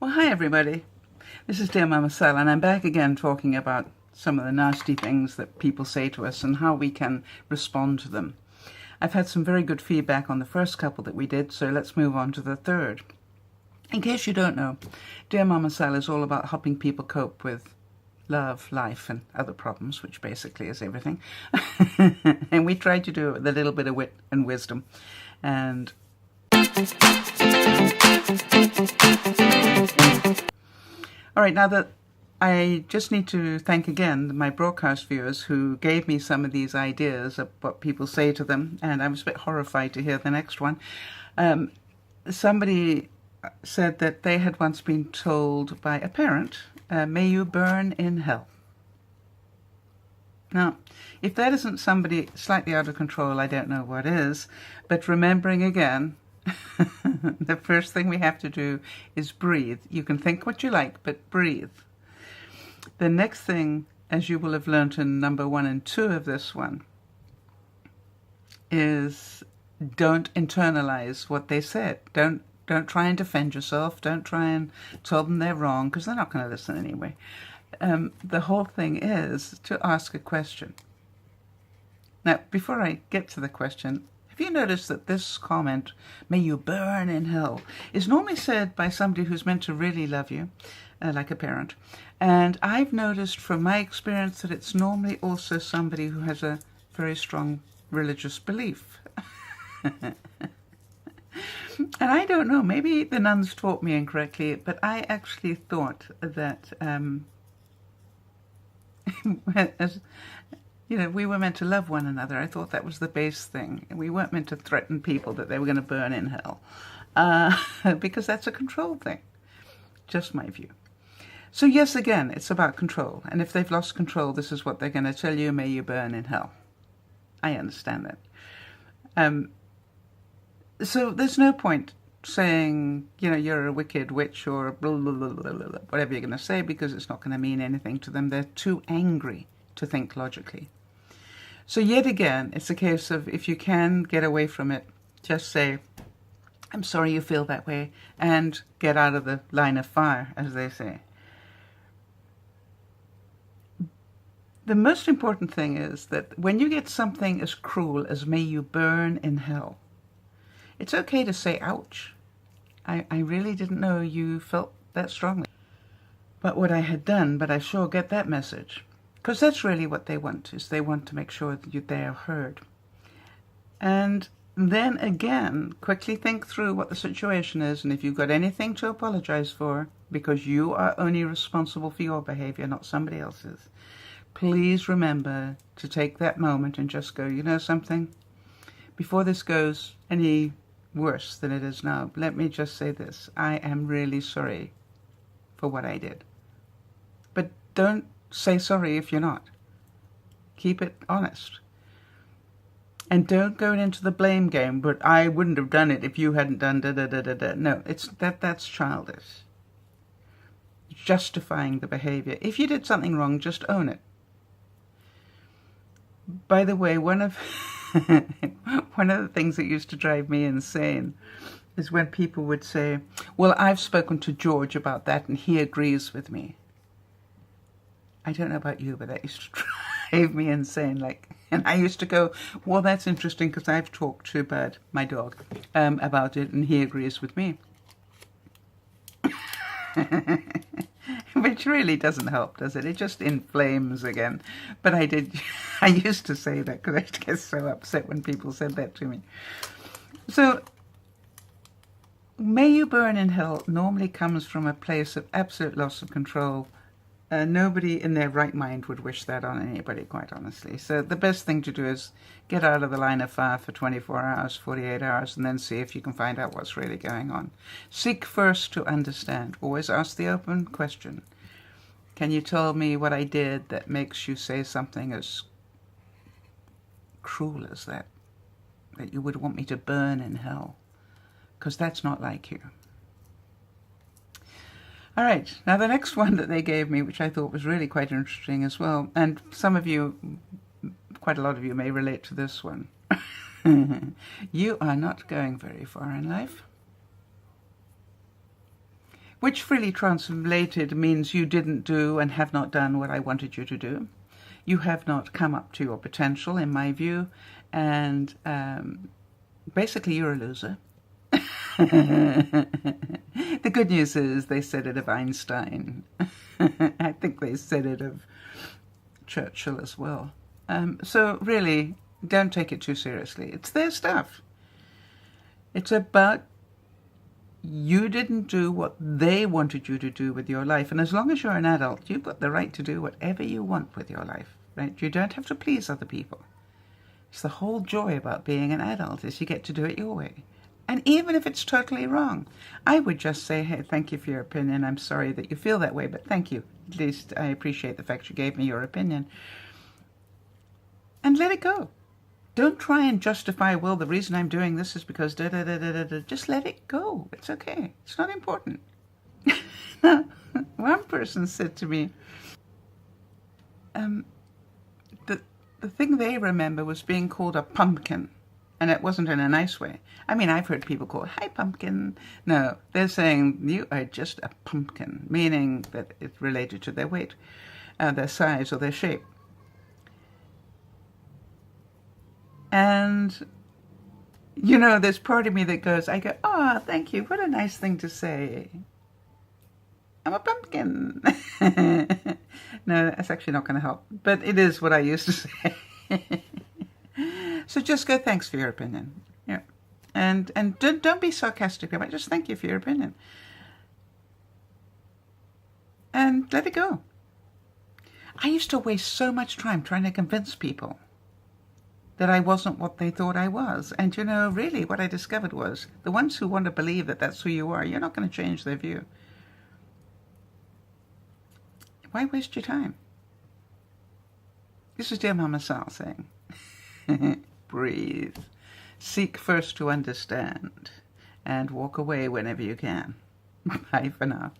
Well, hi everybody. This is DearMamaSal, and I'm back again talking about some of the nasty things that people say to us and how we can respond to them. I've had some very good feedback on the first couple that we did, so let's move on to the third. In case you don't know, DearMamaSal is all about helping people cope with love, life, and other problems, which basically is everything. And we try to do it with a little bit of wit and wisdom. And all right, now that I just need to thank again my broadcast viewers who gave me some of these ideas of what people say to them, and I was a bit horrified to hear the next one. Somebody said that they had once been told by a parent, may you burn in hell. Now, if that isn't somebody slightly out of control, I don't know what is, but remembering again, the first thing we have to do is breathe. You can think what you like, but breathe. The next thing, as you will have learnt in number 1 and 2 of this one, is don't internalize what they said. Don't try and defend yourself. Don't try and tell them they're wrong, because they're not going to listen anyway. The whole thing is to ask a question. Now, before I get to the question, have you noticed that this comment, may you burn in hell, is normally said by somebody who's meant to really love you, like a parent. And I've noticed from my experience that it's normally also somebody who has a very strong religious belief. And I don't know, maybe the nuns taught me incorrectly, but I actually thought that, as you know, we were meant to love one another. I thought that was the base thing. We weren't meant to threaten people that they were going to burn in hell, because that's a control thing. Just my view. So yes, again, it's about control. And if they've lost control, this is what they're going to tell you, may you burn in hell. I understand that. So there's no point saying, you know, you're a wicked witch or blah, blah, blah, blah, blah, whatever you're going to say, because it's not going to mean anything to them. They're too angry to think logically. So yet again, it's a case of, if you can get away from it, just say, I'm sorry you feel that way, and get out of the line of fire, as they say. The most important thing is that when you get something as cruel as may you burn in hell, it's okay to say, ouch. I really didn't know you felt that strongly. But what I had done, but I sure get that message. Because that's really what they want, is they want to make sure that they are heard. And then again, quickly think through what the situation is, and if you've got anything to apologize for, because you are only responsible for your behavior, not somebody else's, please remember to take that moment and just go, you know something? Before this goes any worse than it is now, let me just say this. I am really sorry for what I did. But don't say sorry if you're not. Keep it honest. And don't go into the blame game, but I wouldn't have done it if you hadn't done da-da-da-da-da. No, that's childish. Justifying the behavior. If you did something wrong, just own it. By the way, one of the things that used to drive me insane is when people would say, well, I've spoken to George about that and he agrees with me. I don't know about you, but that used to drive me insane. And I used to go, well, that's interesting because I've talked to Bud, my dog, about it, and he agrees with me. Which really doesn't help, does it? It just inflames again. But I used to say that because I used to get so upset when people said that to me. So, may you burn in hell normally comes from a place of absolute loss of control. Nobody in their right mind would wish that on anybody, quite honestly. So the best thing to do is get out of the line of fire for 24 hours, 48 hours, and then see if you can find out what's really going on. Seek first to understand. Always ask the open question. Can you tell me what I did that makes you say something as cruel as that you would want me to burn in hell? Because that's not like you. All right, now the next one that they gave me, which I thought was really quite interesting as well, and some of you, quite a lot of you may relate to this one. You are not going very far in life. which freely translated means you didn't do and have not done what I wanted you to do. You have not come up to your potential, in my view, and basically you're a loser. The good news is they said it of Einstein. I think they said it of Churchill as well. So really, don't take it too seriously. It's their stuff. It's about you didn't do what they wanted you to do with your life. And as long as you're an adult, you've got the right to do whatever you want with your life, right? You don't have to please other people. It's the whole joy about being an adult is you get to do it your way. And even if it's totally wrong, I would just say, hey, thank you for your opinion. I'm sorry that you feel that way, but thank you. At least I appreciate the fact you gave me your opinion. And let it go. Don't try and justify, well, the reason I'm doing this is because da-da-da-da-da-da. Just let it go. It's okay. It's not important. One person said to me, the thing they remember was being called a pumpkin. And it wasn't in a nice way. I mean, I've heard people call, hi, pumpkin. No, they're saying, you are just a pumpkin, meaning that it's related to their weight, their size, or their shape. And, you know, there's part of me that goes, I go, oh, thank you. What a nice thing to say. I'm a pumpkin. No, that's actually not going to help. But it is what I used to say. So just go, thanks for your opinion. Yeah. And don't be sarcastic about it. Just thank you for your opinion. And let it go. I used to waste so much time trying to convince people that I wasn't what they thought I was. And, you know, really what I discovered was the ones who want to believe that that's who you are, you're not going to change their view. Why waste your time? This is Dear Mama Sal saying, breathe, seek first to understand, and walk away whenever you can. Bye for now.